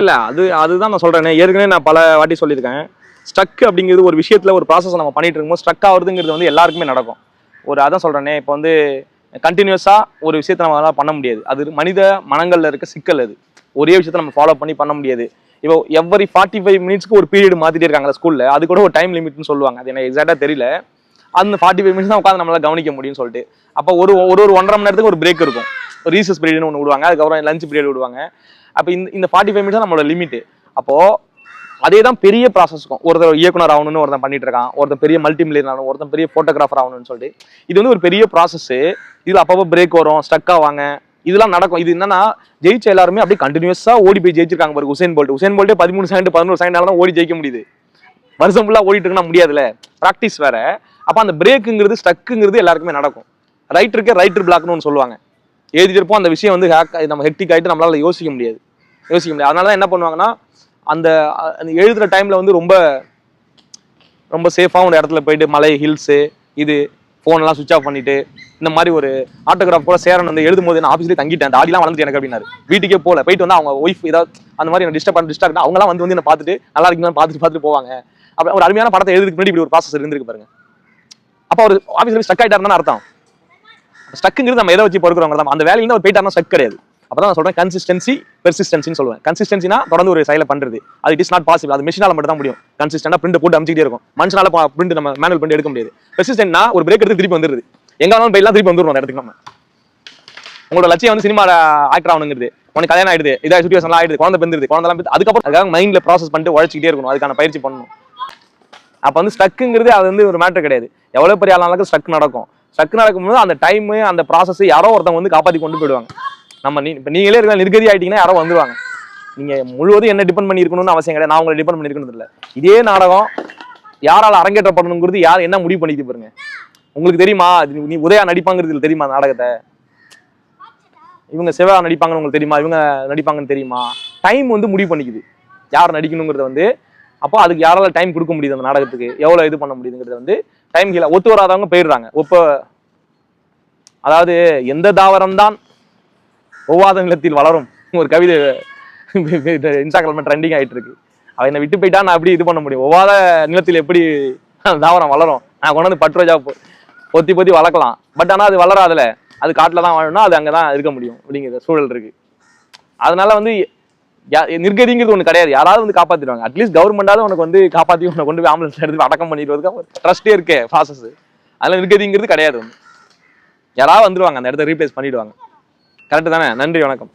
இல்லை அதுதான் நான் சொல்கிறேன். ஏற்கனவே நான் பல வாட்டி சொல்லியிருக்கேன். ஸ்ட்ரக் அப்படிங்கிறது ஒரு விஷயத்தில் ஒரு ப்ராசஸ் நம்ம பண்ணிட்டு இருக்கும்போது ஸ்ட்ரக் ஆகுறதுங்கிறது வந்து எல்லாருக்குமே நடக்கும். அதான் சொல்கிறேனே, இப்போ வந்து கண்டினியூஸாக ஒரு விஷயத்தை நம்மளால பண்ண முடியாது. அது மனித மனங்களில் இருக்க சிக்கல். அது ஒரே விஷயத்தை நம்ம ஃபாலோ பண்ண முடியாது. இப்போ எவ்வரி 45 மினிட்ஸ்க்கு ஒரு பீரியட் மாற்றிட்டே இருக்காங்க ஸ்கூலில். அது கூட ஒரு டைம் லிமிட்னு சொல்லுவாங்க. அது எனக்கு எக்ஸாக்டாக தெரியல. அந்த 45 மினிட்ஸ் தான் உட்காந்து நம்மளால கவனிக்க முடியும்னு சொல்லிட்டு. அப்போ ஒரு 1.5 மணி நேரத்துக்கு ஒரு பிரேக் இருக்கும். ரீசஸ் பீரியட்னு ஒன்று விடுவாங்க. அதுக்கப்புறம் லஞ்ச் பீரியட் விடுவாங்க. அப்போ இந்த 45 மினிட்ஸ் தான் நம்மளோட லிமிட். அப்போ அதே தான் பெரிய ப்ராசஸ்க்கும். ஒருத்தர் இயக்குனர் ஆகணும்னு ஒருத்தன் பண்ணிட்டு இருக்கான், ஒருத்தன் பெரிய மல்டி மில்லியனர் ஆகணும், ஒருத்தன் பெரிய போட்டோகிராஃபர் ஆகணும்னு சொல்லிட்டு. இது வந்து ஒரு பெரிய ப்ராசஸ். இதுல அப்பப்போ பிரேக் வரும், ஸ்டக் ஆவாங்க, இதெல்லாம் நடக்கும். இது என்னன்னா, ஜெயிச்ச எல்லாருமே அப்படியே கண்டினியூஸா ஓடி போய் ஜெயிச்சிருக்காங்க பாருங்க. உசேன் போல்ட்டே 13 செகண்ட் 11 செகண்ட் தான் ஓடி ஜெயிக்க முடியுது. வருஷம் ஃபுல்லா ஓடிட்டு இருக்குன்னா முடியாதுல்ல, ப்ராக்டிஸ் வேற. அப்ப அந்த பிரேக்குங்கிறது ஸ்டக்குங்கிறது எல்லாருக்குமே நடக்கும். ரைட்டர் பிளாக்னு ஒன்று சொல்லுவாங்க. எழுதிருப்போம், அந்த விஷயம் வந்து நம்ம ஹெக்டிக் ஆகிட்டு நம்மளால யோசிக்க முடியாது. அதனால தான் என்ன பண்ணுவாங்கன்னா, அந்த எழுதுற டைம்ல வந்து ரொம்ப ரொம்ப சேஃபாக ஒரு இடத்துல போயிட்டு மலை, ஹில்ஸு, இது ஃபோன்லாம் சுவிச் ஆஃப் பண்ணிட்டு, இந்த மாதிரி ஒரு ஆட்டோகிராஃப் கூட சேரன் வந்து எழுதும் போது நான் ஆஃபீஸ்லேயே தங்கிட்டேன், தாடிலாம் வளர்ந்துட்டு எனக்கு அப்படின்னாரு. வீட்டுக்கே போயிட்டு வந்து அவங்க ஒய்ஃப் ஏதாவது அந்த மாதிரி டிஸ்டர்ப் அவங்களாம் வந்து என்ன பார்த்துட்டு நல்லா இருக்குன்னு பார்த்துட்டு போவாங்க. அப்போ ஒரு அருமையான படத்தை எழுதுக்கு முன்னாடி இப்படி ஒரு ப்ராசஸ் இருந்திருக்கு பாருங்க. அப்போ ஒரு ஆஃபீஸில் ஸ்டக் ஆகிட்டாருன்னு அர்த்தம். ஸ்டக்குங்கிறது நம்ம எதை வச்சு பொறுக்கிறவங்க தான். அந்த வேலையில ஒரு போயிட்டாருன்னா ஸ்டக் கிடையாது. அப்பதான் நான் சொல்றேன், கன்சிஸ்டன்சி பெர்சிஸ்டன்சின்னு சொல்லுவேன். கன்சிஸ்டன்சினா தொடர்ந்து ஒரு செயலை பண்றது. அது இட் இஸ் நாட் பாசிபிள். அது மெஷினால மட்டும் தான் முடியும். கன்சிஸ்டன்டா பிரிண்ட் போட்டு அமுச்சிட்டே இருக்கும். மனுஷனால பிரிண்ட் நம்ம மேனுவல் பிரிண்ட் எடுக்க முடியாது. பெர்சிஸ்டன்ட்னா ஒரு பிரேக் எடுத்து திருப்பி வந்துருது. எங்காலும் போயிடலாம், திருப்பி வந்துடும் அந்த இடத்துக்கு. நம்ம உங்களோட லட்சியம் வந்து சினிமா ஆக்டர் ஆகணுங்கிறது. உனக்கு கல்யாணம் ஆயிடுது, இதாக சுச்சுவேஷன்லாம் ஆயிடுது, குழந்தை பிறந்துருது, குழந்தைலாம் அதுக்கப்புறம் அதுக்காக மைண்ட்ல ப்ராசஸ் பண்ணிட்டு உழைச்சிக்கிட்டே இருக்கணும். அதுக்கான பயிற்சி பண்ணணும். அப்ப வந்து ஸ்டக்குங்கிறது அது வந்து ஒரு மேட்டர் கிடையாது. எவ்வளவு பெரிய ஆளானாலும் ஸ்டக் நடக்கும். ஸ்டக் நடக்கும்போது அந்த டைம், அந்த ப்ராசஸ் யாரோ ஒருத்தவங்க வந்து காப்பாற்றி கொண்டு போயிடுவாங்க. இப்ப நீங்களே இருக்க நிர்கதி ஆயிட்டீங்கன்னா யாரோ வந்துருவாங்க. நீங்க முழுவதும் என்ன டிபெண்ட் பண்ணி இருக்கணும்னு அவசியம் கிடையாது. நான் உங்களை டிபெண்ட் பண்ணி இருக்கணும் இல்லை. இதே நாடகம் யாரால அரங்கேற்றப்படணுங்கிறது யார் என்ன முடிவு பண்ணிட்டு பாருங்க. உங்களுக்கு தெரியுமா? நீ உதயா நடிப்பாங்கிறது தெரியுமா? நாடகத்தை இவங்க சிவா நடிப்பாங்கன்னு உங்களுக்கு தெரியுமா? இவங்க நடிப்பாங்கன்னு தெரியுமா? டைம் வந்து முடிவு பண்ணிக்குது யார் நடிக்கணுங்கிறத வந்து. அப்போ அதுக்கு யாரால டைம் கொடுக்க முடியுது, அந்த நாடகத்துக்கு எவ்வளவு இது பண்ண முடியுதுங்கிறது வந்து டைம் கீழே ஒத்து வராதவங்க போயிடுறாங்க. அதாவது எந்த தாவரம் தான் ஒவ்வாத நிலத்தில் வளரும் ஒரு கவிதை இன்ஸ்டாகிராம்ல ட்ரெண்டிங் ஆயிட்டு இருக்கு. அவ என்னை விட்டு போயிட்டா நான் எப்படி இது பண்ண முடியும்? ஒவ்வாத நிலத்தில் எப்படி தாவரம் வளரும்? நான் கொண்டு வந்து பட்டு ரோஜா பொத்தி வளர்க்கலாம். பட் ஆனா அது வளராதுல. அது காட்டுல தான் வாழணும்னா அது அங்கதான் இருக்க முடியும் அப்படிங்கிற சூழல் இருக்கு. அதனால வந்து நிர்கதிங்கிறது ஒண்ணு கிடையாது. யாராவது வந்து காப்பாத்திடுவாங்க. அட்லீஸ்ட் கவர்மெண்டாவது உனக்கு வந்து காப்பாத்தி உன்னை கொண்டு போய் ஆம்புலன்ஸ் எடுத்து அடக்கம் பண்ணிடுவதுக்கு ட்ரஸ்டே இருக்கே ப்ராசஸ். அதனால நிர்கதிங்கிறது கிடையாது. யாராவது வந்துருவாங்க, அந்த இடத்த ரீப்ளேஸ் பண்ணிடுவாங்க. கரெக்ட் தானே? நன்றி, வணக்கம்.